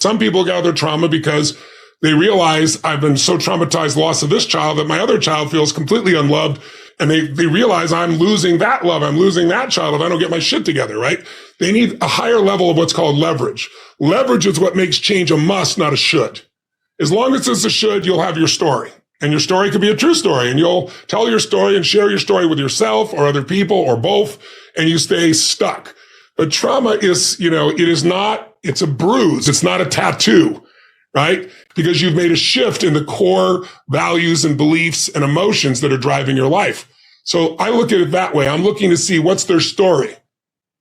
Some people get out their trauma because they realize I've been so traumatized, loss of this child, that my other child feels completely unloved. And they realize I'm losing that love. I'm losing that child if I don't get my shit together, right? They need a higher level of what's called leverage. Leverage is what makes change a must, not a should. As long as it's a should, you'll have your story. And your story could be a true story. And you'll tell your story and share your story with yourself or other people or both. And you stay stuck. But trauma is, it is not, it's a bruise. It's not a tattoo, right? Because you've made a shift in the core values and beliefs and emotions that are driving your life. So I look at it that way. I'm looking to see what's their story.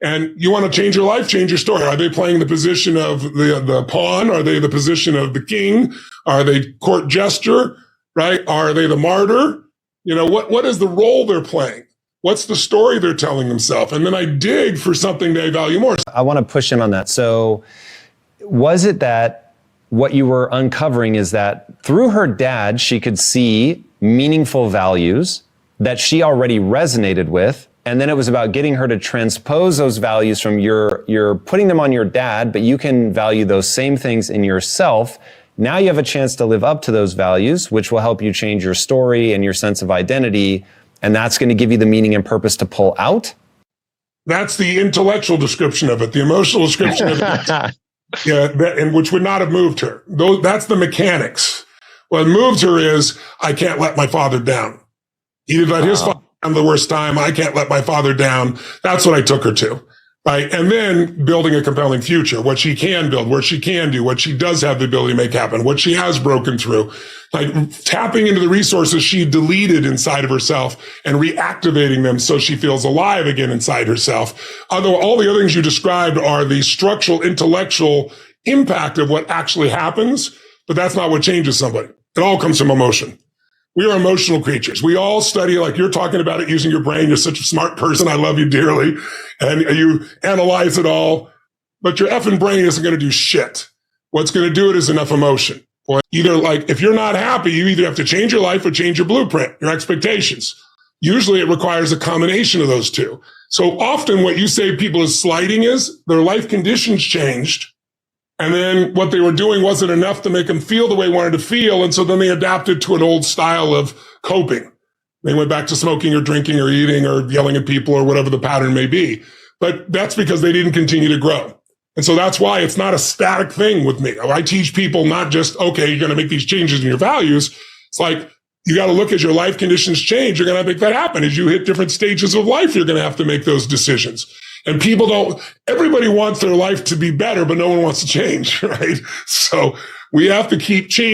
And you want to change your life, change your story. Are they playing the position of the pawn? Are they the position of the king? Are they court jester, right? Are they the martyr? What is the role they're playing? What's the story they're telling themselves? And then I dig for something they value more. I want to push in on that. So was it that what you were uncovering is that through her dad, she could see meaningful values that she already resonated with, and then it was about getting her to transpose those values from you're putting them on your dad, but you can value those same things in yourself. Now you have a chance to live up to those values, which will help you change your story and your sense of identity. And that's going to give you the meaning and purpose to pull out? That's the intellectual description of it. The emotional description of it, and which would not have moved her. That's the mechanics. What moved her is, I can't let my father down. He did let his father down the worst time. I can't let my father down. That's what I took her to. Right. And then building a compelling future, what she can build, what she can do, what she does have the ability to make happen, what she has broken through, like tapping into the resources she deleted inside of herself and reactivating them so she feels alive again inside herself. Although all the other things you described are the structural, intellectual impact of what actually happens, but that's not what changes somebody. It all comes from emotion. We are emotional creatures. We all study, like you're talking about it, using your brain. You're such a smart person. I love you dearly. And you analyze it all, but your effing brain isn't going to do shit. What's going to do it is enough emotion. Well, either like, if you're not happy, you either have to change your life or change your blueprint, your expectations. Usually it requires a combination of those two. So often what you say people is slighting is their life conditions changed. And then what they were doing wasn't enough to make them feel the way they wanted to feel. And so then they adapted to an old style of coping. They went back to smoking or drinking or eating or yelling at people or whatever the pattern may be. But that's because they didn't continue to grow. And so that's why it's not a static thing with me. I teach people not just, okay, you're going to make these changes in your values. It's like, you got to look as your life conditions change. You're going to make that happen. As you hit different stages of life, you're going to have to make those decisions. And everybody wants their life to be better, but no one wants to change, right? So we have to keep changing.